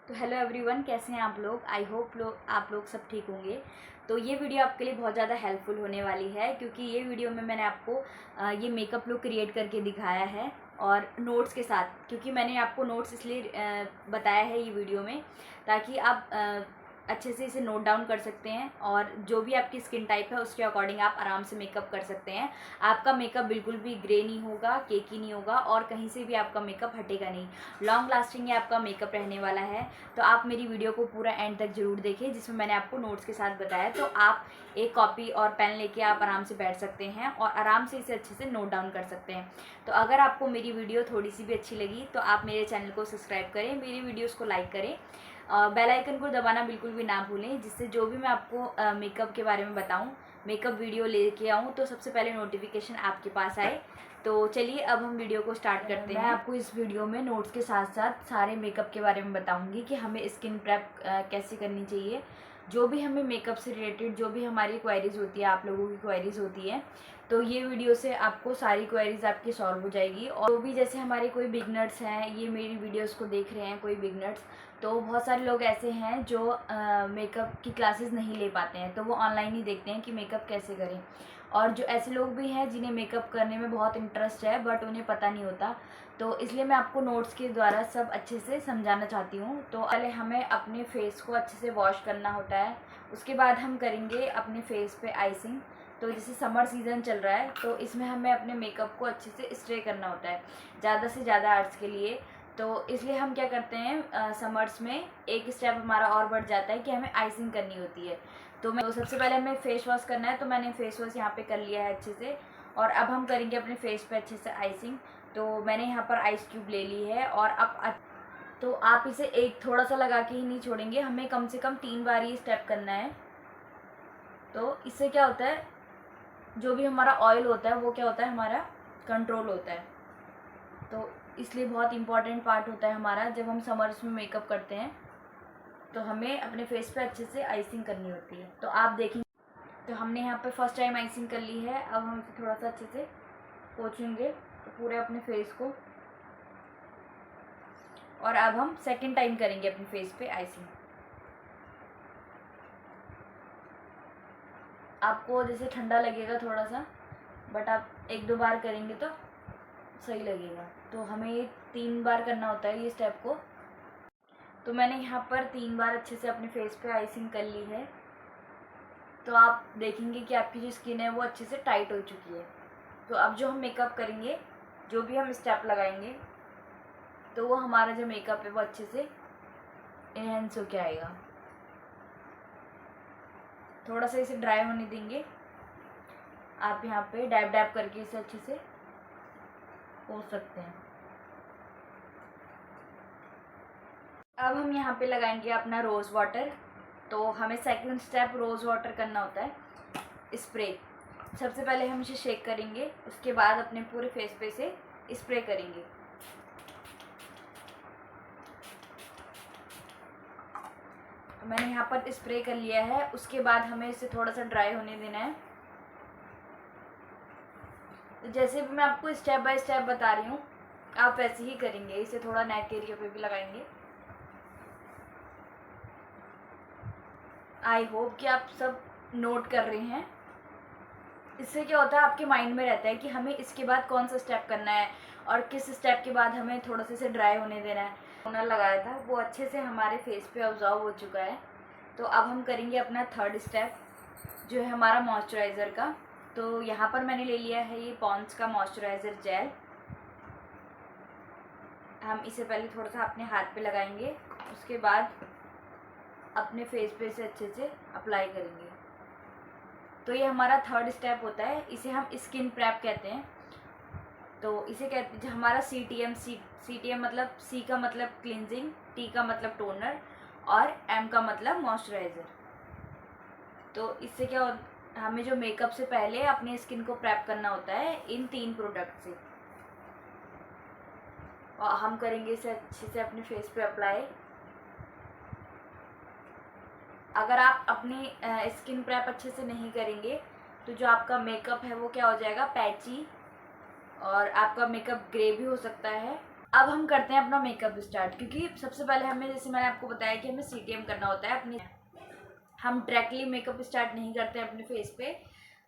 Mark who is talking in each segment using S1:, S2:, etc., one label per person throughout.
S1: तो hello everyone, कैसे हैं आप लोग। आई होप आप लोग सब ठीक होंगे। तो ये वीडियो आपके लिए बहुत ज़्यादा हेल्पफुल होने वाली है, क्योंकि ये वीडियो में मैंने आपको ये मेकअप लुक क्रिएट करके दिखाया है और नोट्स के साथ। क्योंकि मैंने आपको नोट्स इसलिए बताया है ये वीडियो में, ताकि आप अच्छे से इसे नोट डाउन कर सकते हैं और जो भी आपकी स्किन टाइप है उसके अकॉर्डिंग आप आराम से मेकअप कर सकते हैं। आपका मेकअप बिल्कुल भी ग्रे नहीं होगा, केकी नहीं होगा और कहीं से भी आपका मेकअप हटेगा नहीं। लॉन्ग लास्टिंग ये आपका मेकअप रहने वाला है। तो आप मेरी वीडियो को पूरा एंड तक जरूर देखें, जिसमें मैंने आपको नोट्स के साथ बताया। तो आप एक कॉपी और पेन लेके आप आराम से बैठ सकते हैं और आराम से इसे अच्छे से नोट डाउन कर सकते हैं। तो अगर आपको मेरी वीडियो थोड़ी सी भी अच्छी लगी तो आप मेरे चैनल को सब्सक्राइब करें, मेरी वीडियोस को लाइक करें, बेल आइकन को दबाना बिल्कुल भी ना भूलें, जिससे जो भी मैं आपको मेकअप के बारे में बताऊं, मेकअप वीडियो लेके आऊं, तो सबसे पहले नोटिफिकेशन आपके पास आए। तो चलिए अब हम वीडियो को स्टार्ट करते हैं। मैं आपको इस वीडियो में नोट्स के साथ साथ सारे मेकअप के बारे में बताऊंगी कि हमें स्किन प्रेप कैसे करनी चाहिए। जो भी हमें मेकअप से रिलेटेड जो भी हमारी क्वेरीज होती है, आप लोगों की क्वेरीज होती है, तो ये वीडियो से आपको सारी क्वेरीज आपकी सॉल्व हो जाएगी। और जो भी जैसे हमारे कोई बिगनर्स हैं, ये मेरी वीडियोस को देख रहे हैं कोई बिगनर्स, तो बहुत सारे लोग ऐसे हैं जो मेकअप की क्लासेस नहीं ले पाते हैं, तो वो ऑनलाइन ही देखते हैं कि मेकअप कैसे करें। और जो ऐसे लोग भी हैं जिन्हें मेकअप करने में बहुत इंटरेस्ट है बट उन्हें पता नहीं होता, तो इसलिए मैं आपको नोट्स के द्वारा सब अच्छे से समझाना चाहती हूँ। तो पहले हमें अपने फेस को अच्छे से वॉश करना होता है, उसके बाद हम करेंगे अपने फेस पे आइसिंग। तो जैसे समर सीज़न चल रहा है, तो इसमें हमें अपने मेकअप को अच्छे से स्ट्रे करना होता है ज़्यादा से ज़्यादा आवर्स के लिए। तो इसलिए हम क्या करते हैं, समर्स में एक स्टेप हमारा और बढ़ जाता है कि हमें आइसिंग करनी होती है। तो सबसे पहले हमें फेस वॉश करना है, तो मैंने फेस वॉश यहाँ पे कर लिया है अच्छे से। और अब हम करेंगे अपने फेस पे अच्छे से आइसिंग। तो मैंने यहाँ पर आइस क्यूब ले ली है और अब तो आप इसे एक थोड़ा सा लगा के ही नहीं छोड़ेंगे, हमें कम से कम 3 बार ये स्टेप करना है। तो इससे क्या होता है, जो भी हमारा ऑयल होता है वो क्या होता है, हमारा कंट्रोल होता है। तो इसलिए बहुत इम्पॉर्टेंट पार्ट होता है हमारा, जब हम समर्स में मेकअप करते हैं तो हमें अपने फेस पे अच्छे से आइसिंग करनी होती है। तो आप देखेंगे, तो हमने यहाँ पे फर्स्ट टाइम आइसिंग कर ली है। अब हम इसे थोड़ा सा अच्छे से पोंछेंगे तो पूरे अपने फेस को। और अब हम सेकंड टाइम करेंगे अपने फेस पे आइसिंग। आपको जैसे ठंडा लगेगा थोड़ा सा, बट आप 1-2 बार करेंगे तो सही लगेगा। तो हमें ये 3 बार करना होता है ये स्टेप को। तो मैंने यहाँ पर 3 बार अच्छे से अपने फेस पे आइसिंग कर ली है। तो आप देखेंगे कि आपकी जो स्किन है वो अच्छे से टाइट हो चुकी है। तो अब जो हम मेकअप करेंगे, जो भी हम स्टेप लगाएंगे, तो वो हमारा जो मेकअप है वो अच्छे से इनहेंस होके आएगा। थोड़ा सा इसे ड्राई होने देंगे। आप यहाँ पे डैब डैब करके इसे अच्छे से पोंछ सकते हैं। अब हम यहाँ पे लगाएंगे अपना रोज़ वाटर। तो हमें सेकंड स्टेप रोज़ वाटर करना होता है स्प्रे। सबसे पहले हम इसे शेक करेंगे, उसके बाद अपने पूरे फेस पे से स्प्रे करेंगे। तो मैंने यहाँ पर स्प्रे कर लिया है, उसके बाद हमें इसे थोड़ा सा ड्राई होने देना है। तो जैसे भी मैं आपको स्टेप बाय स्टेप बता रही हूँ, आप वैसे ही करेंगे। इसे थोड़ा नेक एरिया पे भी लगाएंगे। आई होप कि आप सब नोट कर रहे हैं। इससे क्या होता है, आपके माइंड में रहता है कि हमें इसके बाद कौन सा स्टेप करना है और किस स्टेप के बाद हमें थोड़ा सा इसे ड्राई होने देना है। टोनर लगाया था वो अच्छे से हमारे फेस पे ऑब्जॉर्व हो चुका है। तो अब हम करेंगे अपना थर्ड स्टेप, जो है हमारा मॉइस्चराइज़र का। तो यहाँ पर मैंने ले लिया है ये पॉन्ड्स का मॉइस्चराइज़र जेल। हम इसे पहले थोड़ा सा अपने हाथ पे लगाएंगे, उसके बाद अपने फेस पे इसे अच्छे से अप्लाई करेंगे। तो ये हमारा थर्ड स्टेप होता है, इसे हम स्किन प्रेप कहते हैं। तो इसे कहते हैं हमारा CTM मतलब C का मतलब क्लिनजिंग, T का मतलब टोनर और M का मतलब मॉइस्चराइज़र। तो इससे क्या हमें जो मेकअप से पहले अपने स्किन को प्रेप करना होता है इन 3 प्रोडक्ट से। और हम करेंगे इसे अच्छे से अपने फेस पे अप्लाई। अगर आप अपनी स्किन प्रेप अच्छे से नहीं करेंगे तो जो आपका मेकअप है वो क्या हो जाएगा, पैची, और आपका मेकअप ग्रे भी हो सकता है अब हम करते हैं अपना मेकअप स्टार्ट, क्योंकि सबसे पहले हमें, जैसे मैंने आपको बताया कि हमें CTM करना होता है अपने, हम डायरेक्टली मेकअप स्टार्ट नहीं करते हैं अपने फेस पे।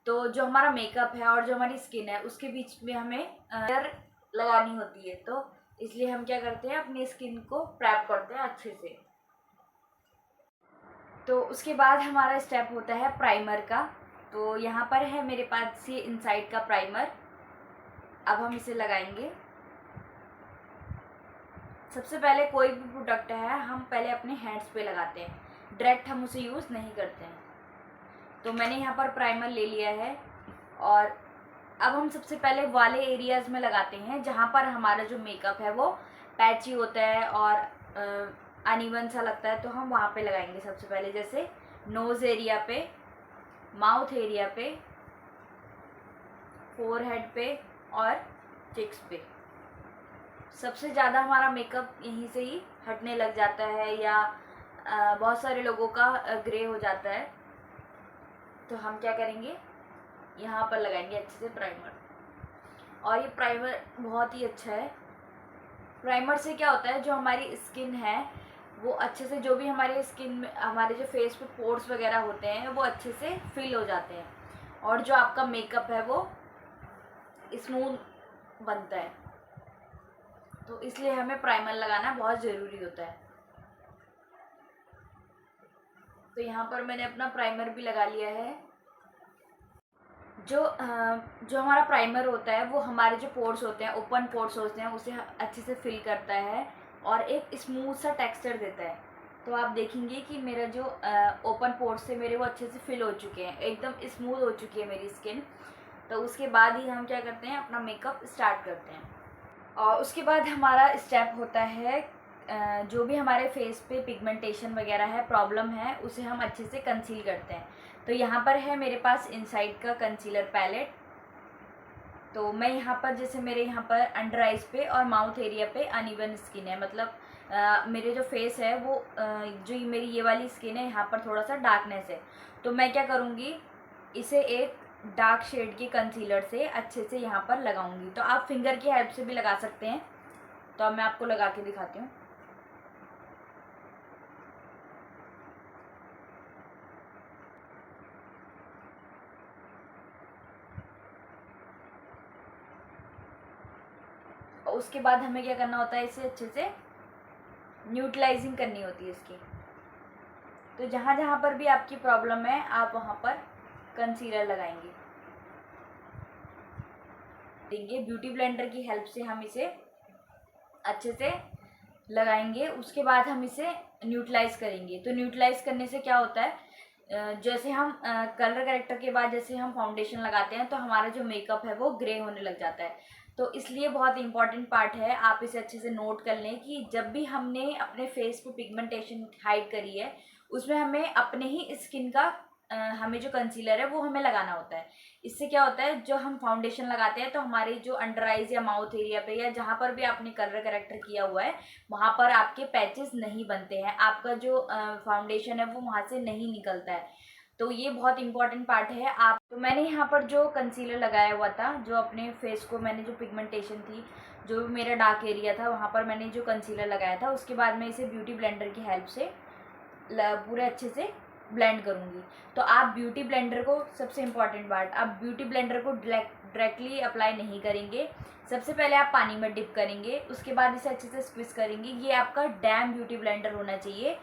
S1: तो जो हमारा मेकअप है और जो हमारी स्किन है उसके बीच में हमें लेयर लगानी होती है, तो इसलिए हम क्या करते हैं, अपनी स्किन को प्रेप करते हैं अच्छे से। तो उसके बाद हमारा स्टेप होता है प्राइमर का। तो यहाँ पर है मेरे पास ये इनसाइड का प्राइमर। अब हम इसे लगाएंगे। सबसे पहले कोई भी प्रोडक्ट है हम पहले अपने हैंड्स पे लगाते हैं, डायरेक्ट हम उसे यूज़ नहीं करते हैं। तो मैंने यहाँ पर प्राइमर ले लिया है और अब हम सबसे पहले वाले एरियाज़ में लगाते हैं जहाँ पर हमारा जो मेकअप है वो पैची होता है और अनइवन सा लगता है, तो हम वहाँ पे लगाएंगे सबसे पहले, जैसे नोज़ एरिया पे, माउथ एरिया पे, फोरहेड पे और चिक्स पे। सबसे ज़्यादा हमारा मेकअप यहीं से ही हटने लग जाता है या बहुत सारे लोगों का ग्रे हो जाता है। तो हम क्या करेंगे, यहाँ पर लगाएंगे अच्छे से प्राइमर। और ये प्राइमर बहुत ही अच्छा है। प्राइमर से क्या होता है, जो हमारी स्किन है वो अच्छे से, जो भी हमारे स्किन में, हमारे जो फेस पे पोर्स वगैरह होते हैं वो अच्छे से फिल हो जाते हैं और जो आपका मेकअप है वो स्मूथ बनता है। तो इसलिए हमें प्राइमर लगाना बहुत ज़रूरी होता है। तो यहाँ पर मैंने अपना प्राइमर भी लगा लिया है। जो हमारा प्राइमर होता है वो हमारे जो पोर्स होते हैं, ओपन पोर्स होते हैं, उसे अच्छे से फिल करता है और एक स्मूथ सा टेक्सचर देता है। तो आप देखेंगे कि मेरा जो ओपन पोर्स थे मेरे वो अच्छे से फिल हो चुके हैं, एकदम स्मूथ हो चुकी है मेरी स्किन। तो उसके बाद ही हम क्या करते हैं, अपना मेकअप स्टार्ट करते हैं। और उसके बाद हमारा स्टेप होता है, जो भी हमारे फेस पे पिगमेंटेशन वगैरह है, प्रॉब्लम है, उसे हम अच्छे से कंसील करते हैं। तो यहाँ पर है मेरे पास इनसाइड का कंसीलर पैलेट। तो मैं यहाँ पर, जैसे मेरे यहाँ पर अंडर आइज पे और माउथ एरिया पे अनइवन स्किन है, मतलब मेरे जो फेस है वो जो मेरी ये वाली स्किन है यहाँ पर थोड़ा सा डार्कनेस है। तो मैं क्या करूँगी, इसे एक डार्क शेड के कंसीलर से अच्छे से यहाँ पर लगाऊंगी। तो आप फिंगर की हेल्प से भी लगा सकते हैं। तो अब मैं आपको लगा के दिखाती हूँ। और उसके बाद हमें क्या करना होता है, इसे अच्छे से न्यूट्रलाइजिंग करनी होती है इसकी। तो जहाँ जहाँ पर भी आपकी प्रॉब्लम है आप वहाँ पर कंसीलर लगाएंगे। देंगे ब्यूटी ब्लेंडर की हेल्प से हम इसे अच्छे से लगाएंगे। उसके बाद हम इसे न्यूट्रलाइज करेंगे। तो न्यूट्रलाइज करने से क्या होता है, जैसे हम कलर करेक्टर के बाद जैसे हम फाउंडेशन लगाते हैं तो हमारा जो मेकअप है वो ग्रे होने लग जाता है। तो इसलिए बहुत इंपॉर्टेंट पार्ट है, आप इसे अच्छे से नोट कर लें कि जब भी हमने अपने फेस पे पिगमेंटेशन हाइड करी है उसमें हमें अपने ही स्किन का हमें जो कंसीलर है वो हमें लगाना होता है। इससे क्या होता है, जो हम फाउंडेशन लगाते हैं तो हमारे जो अंडर आइज या माउथ एरिया पे या जहाँ पर भी आपने कलर करेक्टर किया हुआ है वहाँ पर आपके पैचेस नहीं बनते हैं, आपका जो फाउंडेशन है वो वहाँ से नहीं निकलता है। तो ये बहुत इंपॉर्टेंट पार्ट है। आप, तो मैंने यहाँ पर जो कंसीलर लगाया हुआ था, जो अपने फेस को मैंने जो पिगमेंटेशन थी, जो मेरा डार्क एरिया था, वहाँ पर मैंने जो कंसीलर लगाया था, उसके बाद मैं इसे ब्यूटी ब्लेंडर की हेल्प से पूरे अच्छे से ब्लेंड करूँगी। तो आप ब्यूटी ब्लेंडर को, सबसे इम्पॉर्टेंट पार्ट, आप ब्यूटी ब्लेंडर को डायरेक्टली अप्लाई नहीं करेंगे। सबसे पहले आप पानी में डिप करेंगे, उसके बाद इसे अच्छे से स्क्विज करेंगे। ये आपका डैम ब्यूटी ब्लेंडर होना चाहिए,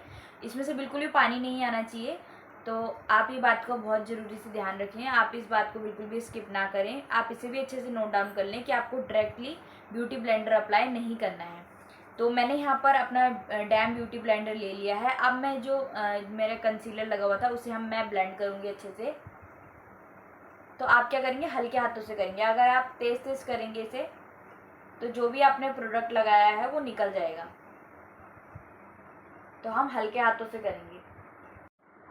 S1: इसमें से बिल्कुल भी पानी नहीं आना चाहिए। तो आप ये बात को बहुत ज़रूरी से ध्यान रखें, आप इस बात को बिल्कुल भी स्किप ना करें। आप इसे भी अच्छे से नोट डाउन कर लें कि आपको डायरेक्टली ब्यूटी ब्लेंडर अप्लाई नहीं करना है। तो मैंने यहाँ पर अपना डैम ब्यूटी ब्लेंडर ले लिया है। अब मैं जो मेरा कंसीलर लगा हुआ था उसे मैं ब्लेंड करूँगी अच्छे से। तो आप क्या करेंगे, हल्के हाथों से करेंगे। अगर आप तेज़ तेज़ करेंगे इसे तो जो भी आपने प्रोडक्ट लगाया है वो निकल जाएगा। तो हम हल्के हाथों से करेंगे।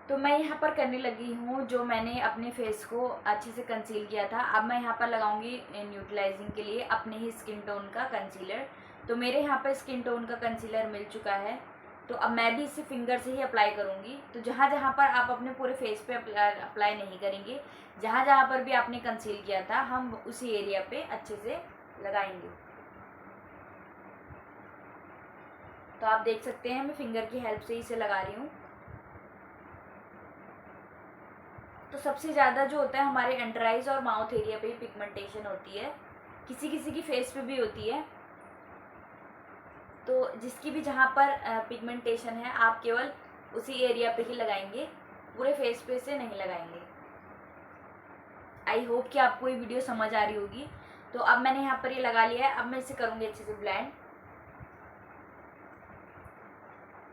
S1: तो मैं यहाँ पर करने लगी हूँ, जो मैंने अपने फेस को अच्छे से कंसील किया था, अब मैं यहाँ पर लगाऊंगी न्यूट्रलाइजिंग के लिए अपने ही स्किन टोन का कंसीलर। तो मेरे यहाँ पर स्किन टोन का कंसीलर मिल चुका है। तो अब मैं भी इसे फिंगर से ही अप्लाई करूँगी। तो जहाँ जहाँ पर आप अपने पूरे फेस पे अप्लाई नहीं करेंगे, जहाँ जहाँ पर भी आपने कंसील किया था हम उसी एरिया पे अच्छे से लगाएंगे। तो आप देख सकते हैं मैं फिंगर की हेल्प से इसे लगा रही हूँ। तो सबसे ज़्यादा जो होता है हमारे अंडर आइज और माउथ एरिया पे ही पिगमेंटेशन होती है, किसी किसी की फेस पे भी होती है। तो जिसकी भी जहाँ पर पिगमेंटेशन है आप केवल उसी एरिया पे ही लगाएंगे, पूरे फेस पे से नहीं लगाएंगे। आई होप कि आपको ये वीडियो समझ आ रही होगी। तो अब मैंने यहाँ पर ये लगा लिया है, अब मैं इसे करूँगी अच्छे से ब्लेंड।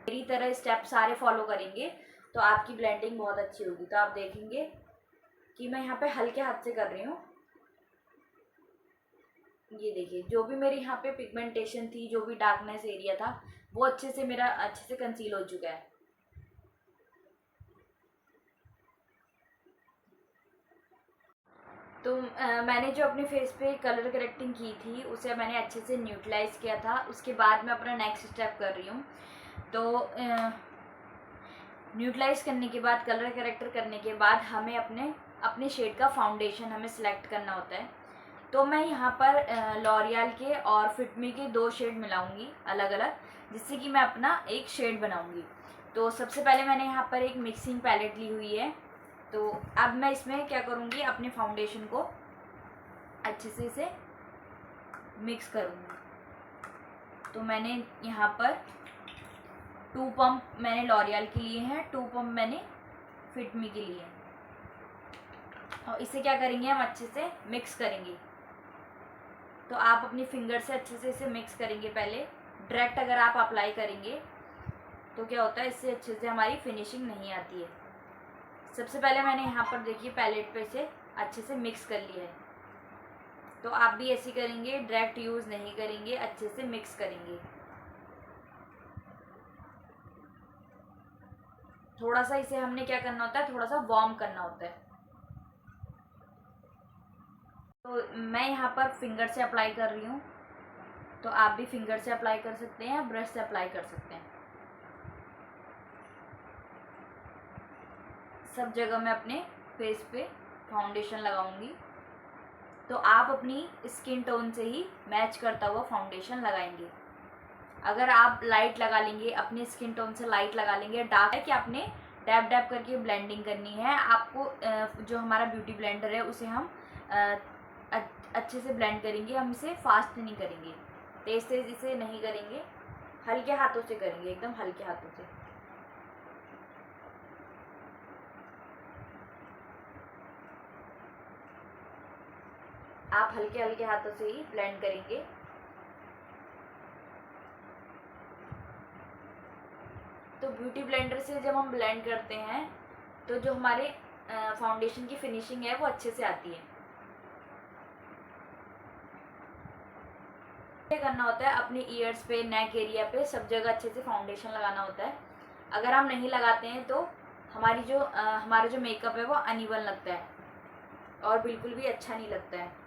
S1: मेरी तरह स्टेप सारे फॉलो करेंगे तो आपकी ब्लेंडिंग बहुत अच्छी होगी। तो आप देखेंगे कि मैं यहाँ पे हल्के हाथ से कर रही हूँ। ये देखिए, जो भी मेरी यहाँ पे पिगमेंटेशन थी, जो भी डार्कनेस एरिया था, वो अच्छे से कंसील हो चुका है। तो मैंने जो अपने फेस पे कलर करेक्टिंग की थी उसे मैंने अच्छे से न्यूट्रलाइज किया था। उसके बाद मैं अपना नेक्स्ट स्टेप कर रही हूँ। तो न्यूट्रलाइज करने के बाद, कलर करेक्टर करने के बाद हमें अपने शेड का फाउंडेशन हमें सिलेक्ट करना होता है। तो मैं यहाँ पर लॉरियल के और फिटमी के 2 शेड मिलाऊंगी अलग अलग, जिससे कि मैं अपना एक शेड बनाऊंगी। तो सबसे पहले मैंने यहाँ पर एक मिक्सिंग पैलेट ली हुई है। तो अब मैं इसमें क्या करूँगी, अपने फाउंडेशन को अच्छे से इसे मिक्स करूँगी। तो मैंने यहाँ पर 2 पंप मैंने लॉरियल के लिए हैं, 2 पंप मैंने फिटमी के लिए हैं। और इसे क्या करेंगे, हम अच्छे से मिक्स करेंगे। तो आप अपनी फिंगर से अच्छे से इसे मिक्स करेंगे। पहले डायरेक्ट अगर आप अप्लाई करेंगे तो क्या होता है, इससे अच्छे से हमारी फिनिशिंग नहीं आती है। सबसे पहले मैंने यहाँ पर देखिए पैलेट पे से अच्छे से मिक्स कर लिया है। तो आप भी ऐसे करेंगे, डायरेक्ट यूज़ नहीं करेंगे, अच्छे से मिक्स करेंगे। थोड़ा सा इसे हमने क्या करना होता है, थोड़ा सा वार्म करना होता है। तो मैं यहाँ पर फिंगर से अप्लाई कर रही हूँ। तो आप भी फिंगर से अप्लाई कर सकते हैं या ब्रश से अप्लाई कर सकते हैं। सब जगह मैं अपने फेस पे फाउंडेशन लगाऊंगी। तो आप अपनी स्किन टोन से ही मैच करता हुआ फाउंडेशन लगाएंगे। अगर आप लाइट लगा लेंगे, अपनी स्किन टोन से लाइट लगा लेंगे, डार्क है कि आपने डैब डैब करके ब्लेंडिंग करनी है। आपको जो हमारा ब्यूटी ब्लेंडर है उसे हम अच्छे से ब्लेंड करेंगे। हम इसे फास्ट नहीं करेंगे, तेज तेज इसे नहीं करेंगे, हल्के हाथों से करेंगे, एकदम हल्के हाथों से। आप हल्के हल्के हाथों से ही ब्लेंड करेंगे। तो ब्यूटी ब्लेंडर से जब हम ब्लेंड करते हैं तो जो हमारे फाउंडेशन की फिनिशिंग है वो अच्छे से आती है। क्या करना होता है, अपने ईयर्स पे, नेक एरिया पे, सब जगह अच्छे से फाउंडेशन लगाना होता है। अगर हम नहीं लगाते हैं तो हमारा जो मेकअप है वो अनइवन लगता है और बिल्कुल भी अच्छा नहीं लगता है।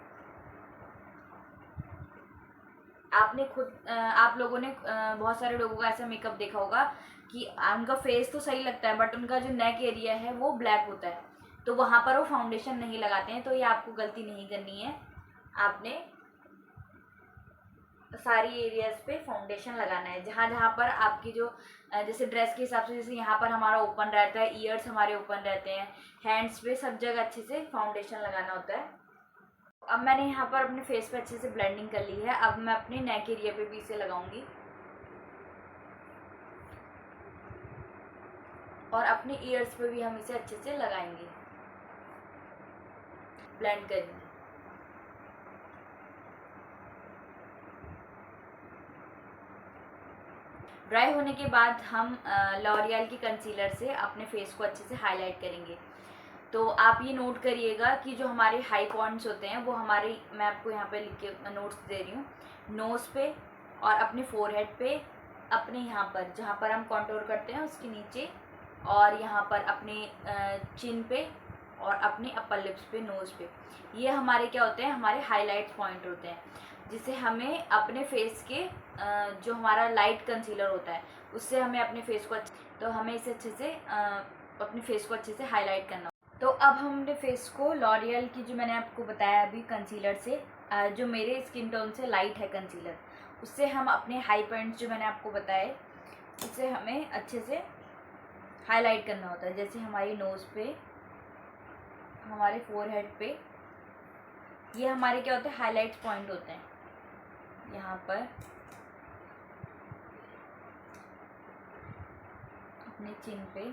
S1: आपने खुद आप लोगों ने बहुत सारे लोगों का ऐसा मेकअप देखा होगा कि उनका फेस तो सही लगता है बट उनका जो नेक एरिया है वो ब्लैक होता है, तो वहाँ पर वो फाउंडेशन नहीं लगाते हैं। तो ये आपको गलती नहीं करनी है। आपने सारी एरियाज पे फाउंडेशन लगाना है। जहाँ जहाँ पर आपकी जो जैसे ड्रेस के हिसाब से, जैसे यहाँ पर हमारा ओपन रहता है, ईयर्स हमारे ओपन रहते हैं, हैंड्स पे, सब जगह अच्छे से फाउंडेशन लगाना होता है। अब मैंने यहाँ पर अपने फेस पे अच्छे से ब्लेंडिंग कर ली है। अब मैं अपने नेक एरिया पे भी इसे लगाऊंगी और अपने ईयर्स पे भी हम इसे अच्छे से लगाएंगे, ब्लेंड करेंगे। ड्राई होने के बाद हम लॉरियल की कंसीलर से अपने फेस को अच्छे से हाईलाइट करेंगे। तो आप ये नोट करिएगा कि जो हमारे हाई पॉइंट्स होते हैं वो हमारे, मैं आपको यहाँ पे लिख के नोट्स दे रही हूँ, नोज़ पे और अपने फोरहेड पे, अपने यहाँ पर जहाँ पर हम कॉन्टोर करते हैं उसके नीचे, और यहाँ पर अपने चिन पे और अपने अपर लिप्स पे, नोज़ पे। ये हमारे क्या होते हैं, हमारे हाईलाइट पॉइंट होते हैं, जिसे हमें अपने फेस के जो हमारा लाइट कंसीलर होता है उससे हमें अपने फेस को तो हमें इसे अच्छे से अपने फेस को अच्छे से हाईलाइट करना। तो अब हम अपने फेस को लॉरियल की, जो मैंने आपको बताया अभी, कंसीलर से, जो मेरे स्किन टोन से लाइट है कंसीलर, उससे हम अपने हाई पॉइंट्स जो मैंने आपको बताए इसे हमें अच्छे से हाईलाइट करना होता है। जैसे हमारी नोज़ पे, हमारे फोरहेड पे, ये हमारे क्या होते हैं, हाईलाइट्स पॉइंट होते हैं। यहाँ पर अपने चिन पे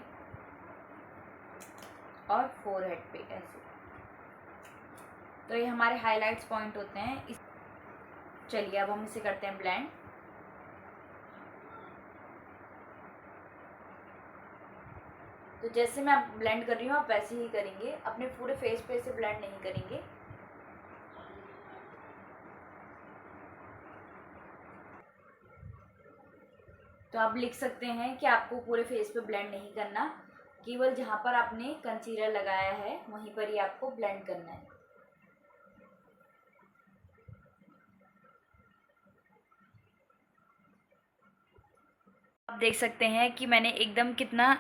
S1: और फोरहेड पे ऐसे, तो ये हमारे हाईलाइट्स पॉइंट होते हैं। चलिए अब हम इसे करते हैं ब्लेंड। तो जैसे मैं आप ब्लेंड कर रही हूँ आप वैसे ही करेंगे, अपने पूरे फेस पे इसे ब्लेंड नहीं करेंगे। तो आप लिख सकते हैं कि आपको पूरे फेस पे ब्लेंड नहीं करना, केवल जहाँ पर आपने कंसीलर लगाया है वहीं पर ही आपको ब्लेंड करना है। आप देख सकते हैं कि मैंने एकदम कितना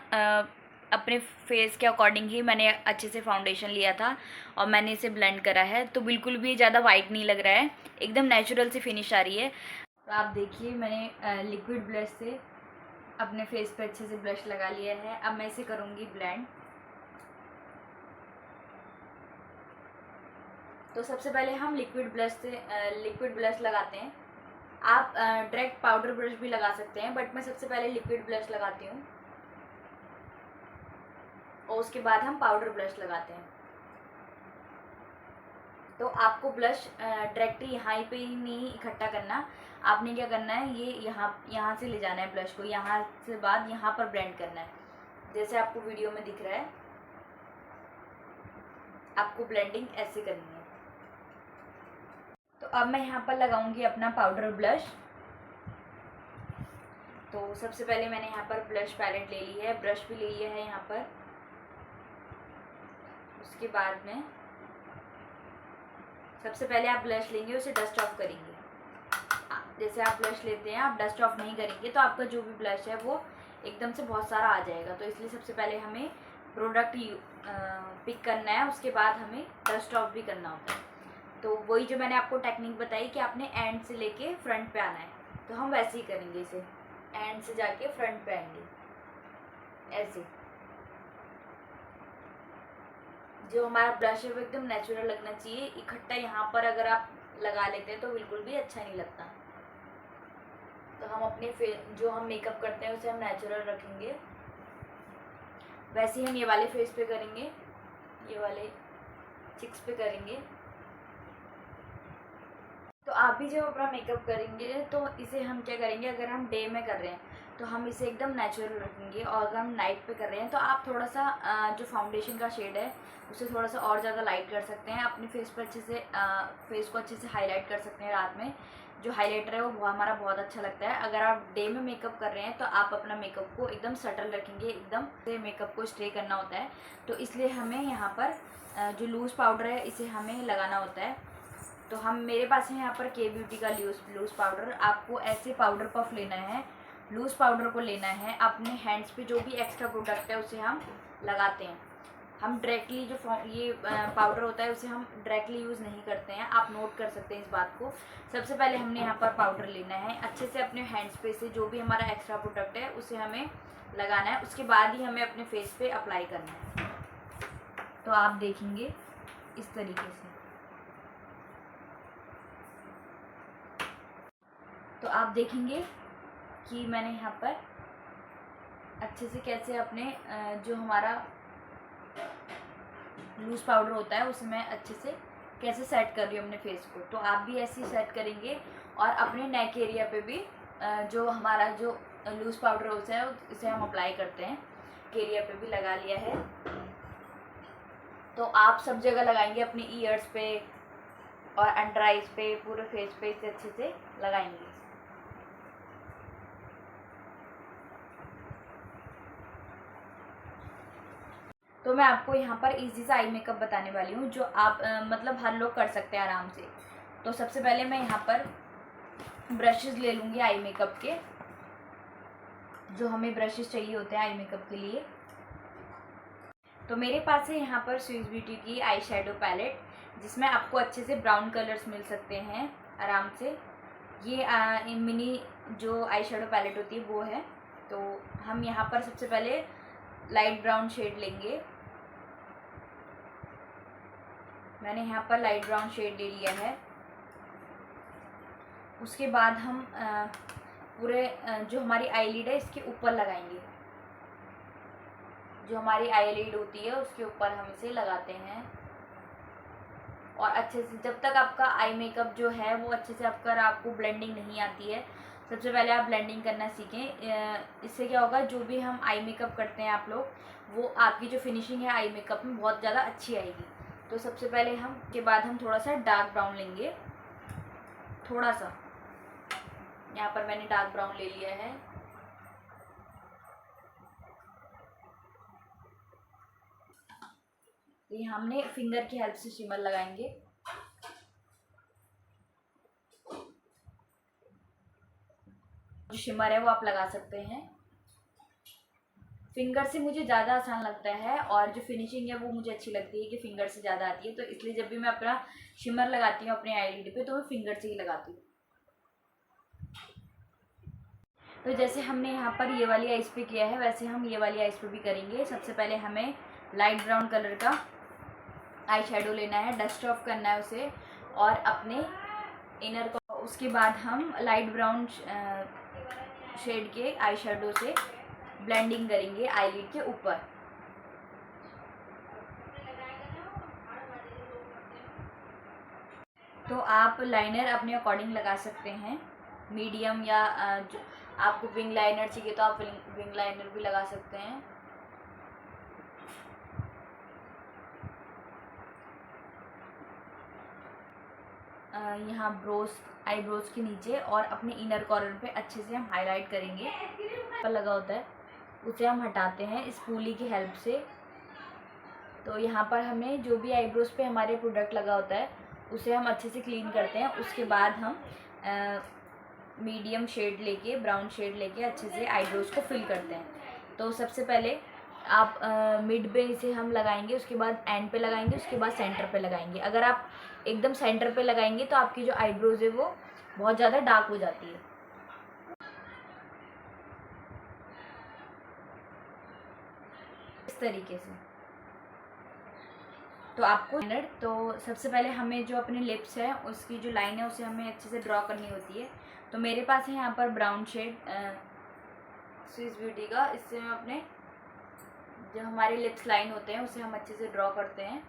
S1: अपने फेस के अकॉर्डिंग ही मैंने अच्छे से फाउंडेशन लिया था और मैंने इसे ब्लेंड करा है। तो बिल्कुल भी ज़्यादा वाइट नहीं लग रहा है, एकदम नेचुरल सी फिनिश आ रही है। तो आप देखिए मैंने लिक्विड ब्लश से अपने फेस पे अच्छे से ब्लश लगा लिया है। अब मैं इसे करूँगी ब्लेंड। तो सबसे पहले हम लिक्विड ब्लश लगाते हैं। आप डायरेक्ट पाउडर ब्रश भी लगा सकते हैं, बट मैं सबसे पहले लिक्विड ब्लश लगाती हूँ और उसके बाद हम पाउडर ब्लश लगाते हैं। तो आपको ब्लश डायरेक्टली यहाँ पे ही नहीं इकट्ठा करना, आपने क्या करना है, ये यहाँ से ले जाना है ब्लश को, यहाँ से बाद यहाँ पर ब्लेंड करना है, जैसे आपको वीडियो में दिख रहा है। आपको ब्लेंडिंग ऐसे करनी है। तो अब मैं यहाँ पर लगाऊंगी अपना पाउडर ब्लश। तो सबसे पहले मैंने यहाँ पर ब्लश पैलेट ले ली है, ब्रश भी ले लिया है यहाँ पर। उसके बाद में सबसे पहले आप ब्लश लेंगे, उसे डस्ट ऑफ करेंगे। जैसे आप ब्लश लेते हैं, आप डस्ट ऑफ नहीं करेंगे तो आपका जो भी ब्लश है वो एकदम से बहुत सारा आ जाएगा। तो इसलिए सबसे पहले हमें प्रोडक्ट पिक करना है, उसके बाद हमें डस्ट ऑफ भी करना होता है। तो वही जो मैंने आपको टेक्निक बताई कि आपने एंड से लेके फ्रंट पे आना है, तो हम वैसे ही करेंगे। इसे एंड से जाके फ्रंट पे आएंगे ऐसे। जो हमारा ब्लश है वो एकदम नेचुरल लगना चाहिए। इकट्ठा यहाँ पर अगर आप लगा लेते हैं तो बिल्कुल भी अच्छा नहीं लगता। तो हम अपने जो हम मेकअप करते हैं उसे हम नेचुरल रखेंगे। वैसे ही हम ये वाले फेस पे करेंगे, ये वाले चिक्स पे करेंगे। तो आप भी जब अपना मेकअप करेंगे तो इसे हम क्या करेंगे, अगर हम डे में कर रहे हैं तो हम इसे एकदम नेचुरल रखेंगे, और अगर हम नाइट पे कर रहे हैं तो आप थोड़ा सा जो फाउंडेशन का शेड है उसे थोड़ा सा और ज़्यादा लाइट कर सकते हैं। अपने फेस पर अच्छे से फेस को अच्छे से हाईलाइट कर सकते हैं। रात में जो हाईलाइटर है वो हमारा बहुत अच्छा लगता है। अगर आप डे में मेकअप कर रहे हैं तो आप अपना मेकअप को एकदम सटल रखेंगे, एकदम से मेकअप को स्टे करना होता है। तो इसलिए हमें यहाँ पर जो लूज़ पाउडर है इसे हमें लगाना होता है। तो मेरे पास है यहाँ पर के ब्यूटी का लूज़ पाउडर। आपको ऐसे पाउडर पफ लेना है, लूज़ पाउडर को लेना है। अपने हैंड्स पे जो भी एक्स्ट्रा प्रोडक्ट है उसे हम लगाते हैं। हम डायरेक्टली जो ये पाउडर होता है उसे हम डायरेक्टली यूज़ नहीं करते हैं, आप नोट कर सकते हैं इस बात को। सबसे पहले हमने यहाँ पर पाउडर लेना है, अच्छे से अपने हैंड्स पे से जो भी हमारा एक्स्ट्रा प्रोडक्ट है उसे हमें लगाना है। उसके बाद ही हमें अपने फेस पे अप्लाई करना है। तो आप देखेंगे इस तरीके से। तो आप देखेंगे कि मैंने यहाँ पर अच्छे से कैसे अपने जो हमारा लूज़ पाउडर होता है उसे मैं अच्छे से कैसे सेट कर रही हूँ अपने फेस को। तो आप भी ऐसे ही सेट करेंगे। और अपने नेक एरिया पे भी जो हमारा जो लूज़ पाउडर होता है इसे हम अप्लाई करते हैं। एरिया पे भी लगा लिया है। तो आप सब जगह लगाएंगे, अपनी ईयर्स पे और अंडर आइज पे, पूरे फेस पे इसे अच्छे से लगाएंगे। तो मैं आपको यहाँ पर इजी सा आई मेकअप बताने वाली हूँ जो आप मतलब हर लोग कर सकते हैं आराम से। तो सबसे पहले मैं यहाँ पर ब्रशेस ले लूँगी आई मेकअप के, जो हमें ब्रशेस चाहिए होते हैं आई मेकअप के लिए। तो मेरे पास है यहाँ पर स्विस ब्यूटी की आई शेडो पैलेट, जिसमें आपको अच्छे से ब्राउन कलर्स मिल सकते हैं आराम से। ये मिनी जो आई शेडो पैलेट होती है वो है। तो हम यहाँ पर सबसे पहले लाइट ब्राउन शेड लेंगे। मैंने यहाँ पर लाइट ब्राउन शेड ले लिया है। उसके बाद हम पूरे जो हमारी आईलिड है इसके ऊपर लगाएंगे। जो हमारी आईलिड होती है उसके ऊपर हम इसे लगाते हैं और अच्छे से, जब तक आपका आई मेकअप जो है वो अच्छे से आपको ब्लेंडिंग नहीं आती है, सबसे पहले आप ब्लेंडिंग करना सीखें। इससे क्या होगा, जो भी हम आई मेकअप करते हैं आप लोग, वो आपकी जो फिनिशिंग है आई मेकअप में बहुत ज़्यादा अच्छी आएगी। तो सबसे पहले के बाद हम थोड़ा सा डार्क ब्राउन लेंगे। थोड़ा सा यहाँ पर मैंने डार्क ब्राउन ले लिया है। ये हमने फिंगर की हेल्प से शिमर लगाएंगे। जो शिमर है वो आप लगा सकते हैं। फिंगर से मुझे ज़्यादा आसान लगता है और जो फिनिशिंग है वो मुझे अच्छी लगती है कि फिंगर से ज़्यादा आती है। तो इसलिए जब भी मैं अपना शिमर लगाती हूँ अपने आईलिड पे तो मैं फिंगर से ही लगाती हूँ। तो जैसे हमने यहाँ पर ये वाली आइस पे किया है वैसे हम ये वाली आइस पे भी करेंगे। सबसे पहले हमें लाइट ब्राउन कलर का आई शेडो लेना है, डस्ट ऑफ करना है उसे और अपने इनर को। उसके बाद हम लाइट ब्राउन शेड के आई शेडो से ब्लेंडिंग करेंगे आईलिड के ऊपर। तो आप लाइनर अपने अकॉर्डिंग लगा सकते हैं, मीडियम या जो आपको विंग लाइनर चाहिए तो आप विंग लाइनर भी लगा सकते हैं। यहाँ आईब्रोज के नीचे और अपने इनर कॉर्नर पे अच्छे से हम हाईलाइट करेंगे। पर लगा होता है उसे हम हटाते हैं इस पूली की हेल्प से। तो यहाँ पर हमें जो भी आईब्रोज पे हमारे प्रोडक्ट लगा होता है उसे हम अच्छे से क्लीन करते हैं। उसके बाद हम मीडियम शेड लेके, ब्राउन शेड लेके अच्छे से आईब्रोज को फिल करते हैं। तो सबसे पहले आप मिड पे इसे हम लगाएंगे, उसके बाद एंड पे लगाएंगे, उसके बाद सेंटर पे लगाएंगे। अगर आप एकदम सेंटर पे लगाएंगे तो आपकी जो आईब्रोज है वो बहुत ज़्यादा डार्क हो जाती है। इस तरीके से तो आपको तो सबसे पहले हमें जो अपने लिप्स है उसकी जो लाइन है उसे हमें अच्छे से ड्रॉ करनी होती है। तो मेरे पास है यहाँ पर ब्राउन शेड स्विस ब्यूटी का। इससे मैं अपने जो हमारे लिप्स लाइन होते हैं उसे हम अच्छे से ड्रॉ करते हैं।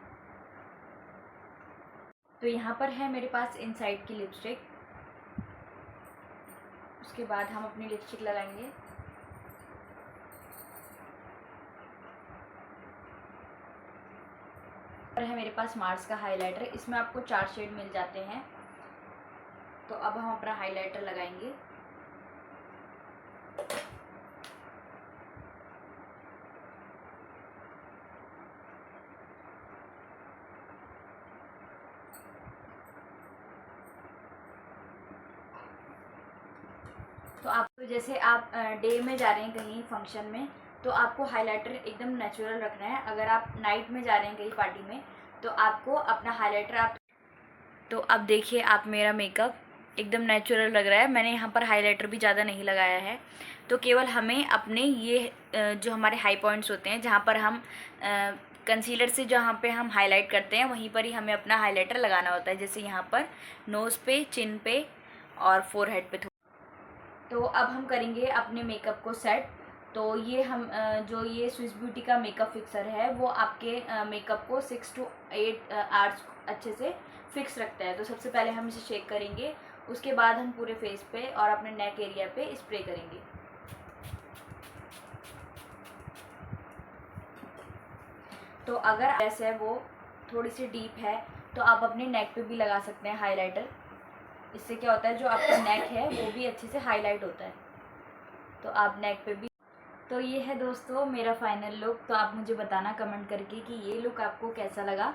S1: तो यहाँ पर है मेरे पास इनसाइड की लिपस्टिक। उसके बाद हम अपनी लिपस्टिक लगाएंगे। और है मेरे पास मार्स का हाइलाइटर, इसमें आपको 4 शेड मिल जाते हैं। तो अब हम अपना हाइलाइटर लगाएंगे। तो आप जैसे आप डे में जा रहे हैं कहीं फंक्शन में तो आपको हाइलाइटर एकदम नेचुरल रखना है। अगर आप नाइट में जा रहे हैं कहीं पार्टी में तो आपको अपना हाइलाइटर तो अब देखिए आप मेरा मेकअप एकदम नेचुरल लग रहा है। मैंने यहाँ पर हाइलाइटर भी ज़्यादा नहीं लगाया है। तो केवल हमें अपने ये जो हमारे हाई पॉइंट्स होते हैं जहाँ पर हम कंसीलर से जहाँ पे हम हाईलाइट करते हैं वहीं पर ही हमें अपना हाइलाइटर लगाना होता है। जैसे यहाँ पर नोज़ पे, चिन पे और फोरहेड पे। तो अब हम करेंगे अपने मेकअप को सेट। तो ये हम जो ये स्विस ब्यूटी का मेकअप फिक्सर है वो आपके मेकअप को 6 to 8 आवर्स अच्छे से फिक्स रखता है। तो सबसे पहले हम इसे शेक करेंगे, उसके बाद हम पूरे फेस पे और अपने नेक एरिया पे स्प्रे करेंगे। तो अगर ऐसा है वो थोड़ी सी डीप है तो आप अपने नेक पे भी लगा सकते हैं हाइलाइटर। इससे क्या होता है जो आपका नेक है वो भी अच्छे से हाईलाइट होता है। तो आप नेक पे भी। तो ये है दोस्तों मेरा फाइनल लुक। तो आप मुझे बताना कमेंट करके कि ये लुक आपको कैसा लगा।